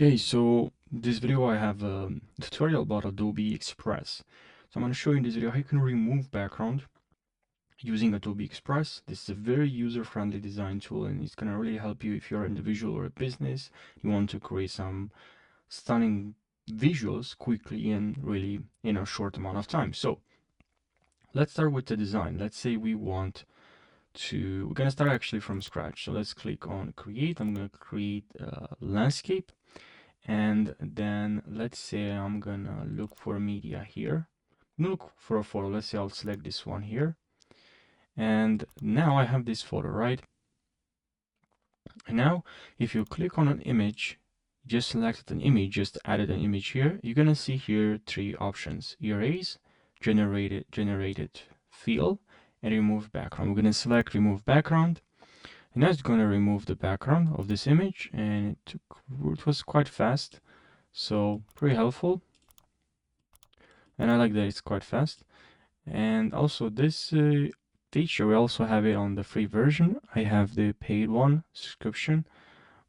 Okay, so this video I have a tutorial about Adobe Express. So I'm going to show you in this video how you can remove background using Adobe Express. This is a very user-friendly design tool and it's going to really help you if you're an individual or a business. You want to create some stunning visuals quickly and really in a short amount of time. So let's start with the design. Let's say we're going to start actually from scratch. So let's click on create. I'm going to create a landscape. And then let's say I'm gonna look for media here. Look for a photo. Let's say I'll select this one here. And now I have this photo, right? And now if you click on an image, just selected an image, just added an image here, you're gonna see here three options: erase, generated fill, and remove background. We're gonna select remove background. And now it's gonna remove the background of this image, and it was quite fast. So pretty helpful, and I like that it's quite fast. And also this feature, we also have it on the free version. I have the paid one subscription,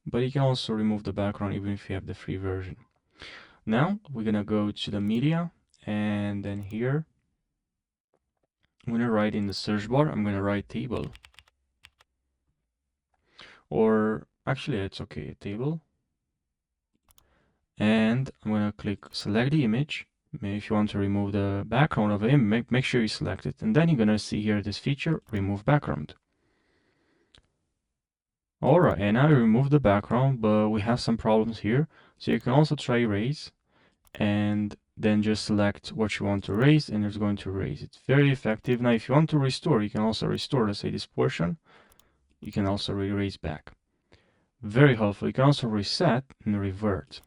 but you can also remove the background even if you have the free version. Now we're gonna go to the media, and then here I'm gonna write in the search bar, I'm gonna write table, or actually it's okay, table. And I'm gonna click select the image. If you want to remove the background of it, make sure you select it, and then you're gonna see here this feature, remove background. Alright, and now I remove the background, but we have some problems here. So you can also try erase, and then just select what you want to erase, and it's going to erase. It's very effective. Now if you want to restore, you can also restore, let's say this portion. You can also erase back. Very helpful. You can also reset and revert.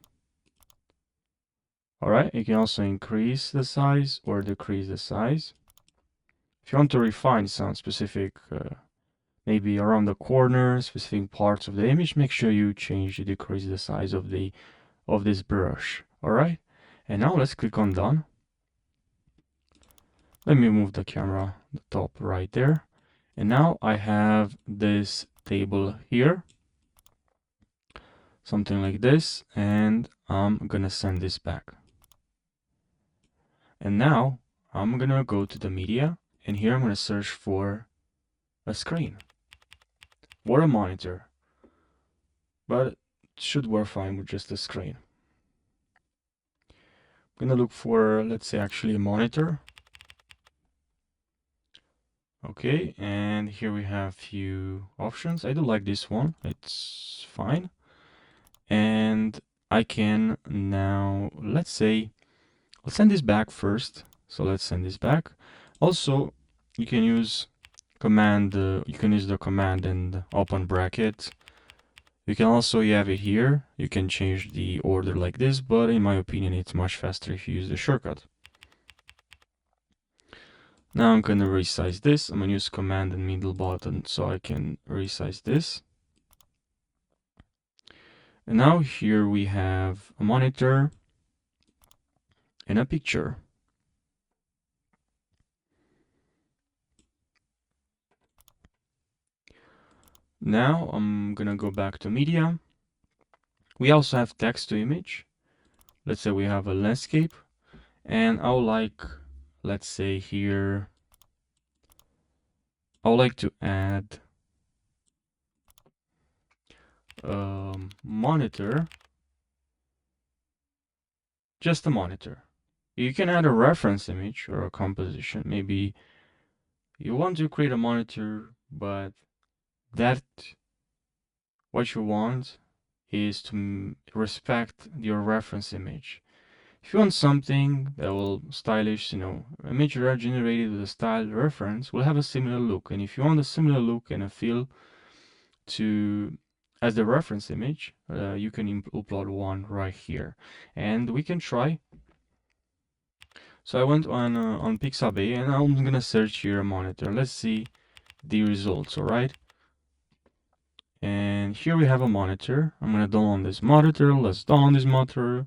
Alright, you can also increase the size or decrease the size. If you want to refine some specific, maybe around the corner, specific parts of the image, make sure you decrease the size of this brush. Alright, and now let's click on done. Let me move the camera the top right there. And now I have this table here, something like this, and I'm gonna send this back. And now I'm gonna go to the media, and here I'm gonna search for a screen or a monitor, but it should work fine with just a screen. I'm gonna look for, let's say, actually a monitor. Okay, and here we have few options. I do like this one, it's fine. And I can now, let's send this back first. So let's send this back. Also, you can use the command and open bracket. You can also, you have it here. You can change the order like this, but in my opinion, it's much faster if you use the shortcut. Now I'm gonna resize this. I'm gonna use command and middle button so I can resize this. And now here we have a monitor and a picture. Now I'm gonna go back to media. We also have text to image. Let's say we have a landscape, and I would like, let's say here, I would like to add monitor, just a monitor. You can add a reference image or a composition. Maybe you want to create a monitor, but what you want is to respect your reference image. If you want something that will stylish, image generated with a style reference will have a similar look. And if you want a similar look and a feel as the reference image, you can upload one right here. And we can try. So I went on Pixabay and I'm gonna search here a monitor. Let's see the results, alright? And here we have a monitor. I'm gonna download this monitor. Let's download this monitor,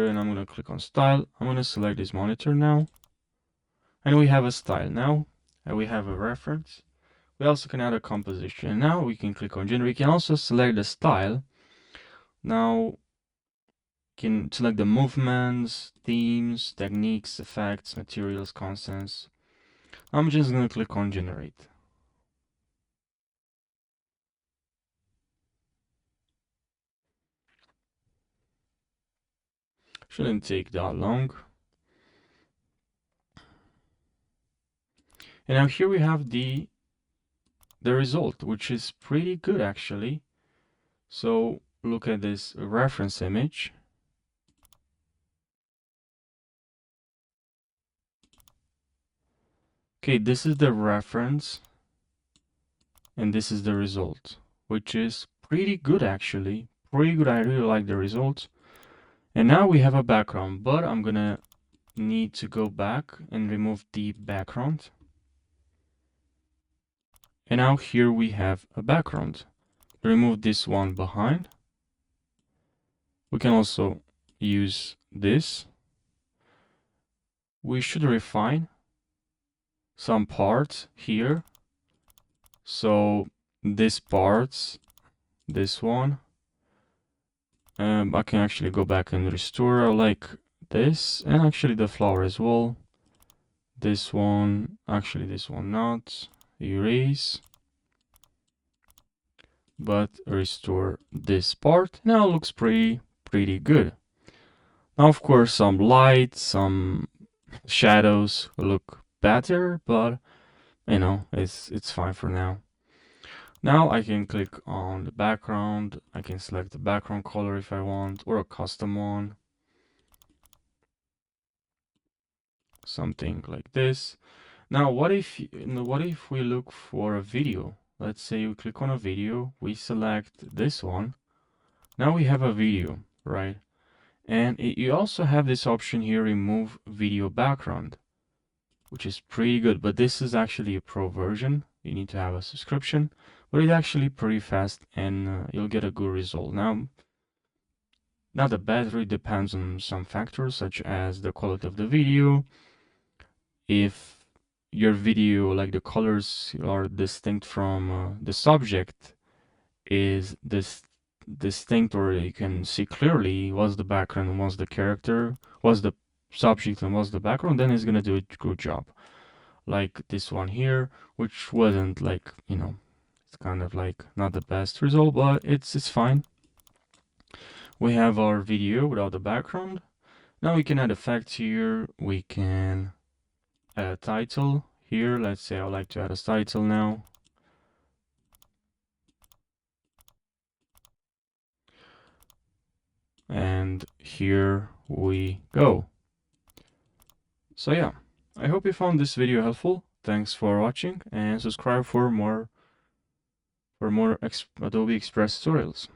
and I'm gonna click on style. I'm gonna select this monitor now. And we have a style now, and we have a reference. We also can add a composition. Now we can click on generate. We can also select the style. Now can select the movements, themes, techniques, effects, materials, constants. I'm just gonna click on generate. Shouldn't take that long. And now here we have the result, which is pretty good actually. So look at this reference image. Okay, this is the reference and this is the result, which is pretty good actually. Pretty good. I really like the results. And now we have a background, but I'm gonna need to go back and remove the background. And now here we have a background. Remove this one behind. We can also use this. We should refine some parts here. So this parts, this one, I can actually go back and restore. I like this, and actually the flower as well. This one, actually this one not. Erase, but restore this part. Now it looks pretty good. Now of course some light, some shadows look better, but you know, it's fine for now. Now I can click on the background. I can select the background color if I want, or a custom one. Something like this. Now, what if we look for a video? Let's say we click on a video, we select this one. Now we have a video, right? And you also have this option here, remove video background, which is pretty good, but this is actually a pro version. You need to have a subscription, but it's actually pretty fast and you'll get a good result. Now the battery depends on some factors such as the quality of the video. If your video, like the colors are distinct from the subject, is this distinct, or you can see clearly what's the background, what's the character, what's the subject, and what's the background, then it's gonna do a good job. Like this one here, which wasn't like, you know, it's kind of like not the best result, but it's fine. We have our video without the background. Now we can add effects here. We can add a title here. Let's say I would like to add a title now. And here we go. So yeah, I hope you found this video helpful. Thanks for watching, and subscribe for more Adobe Express tutorials.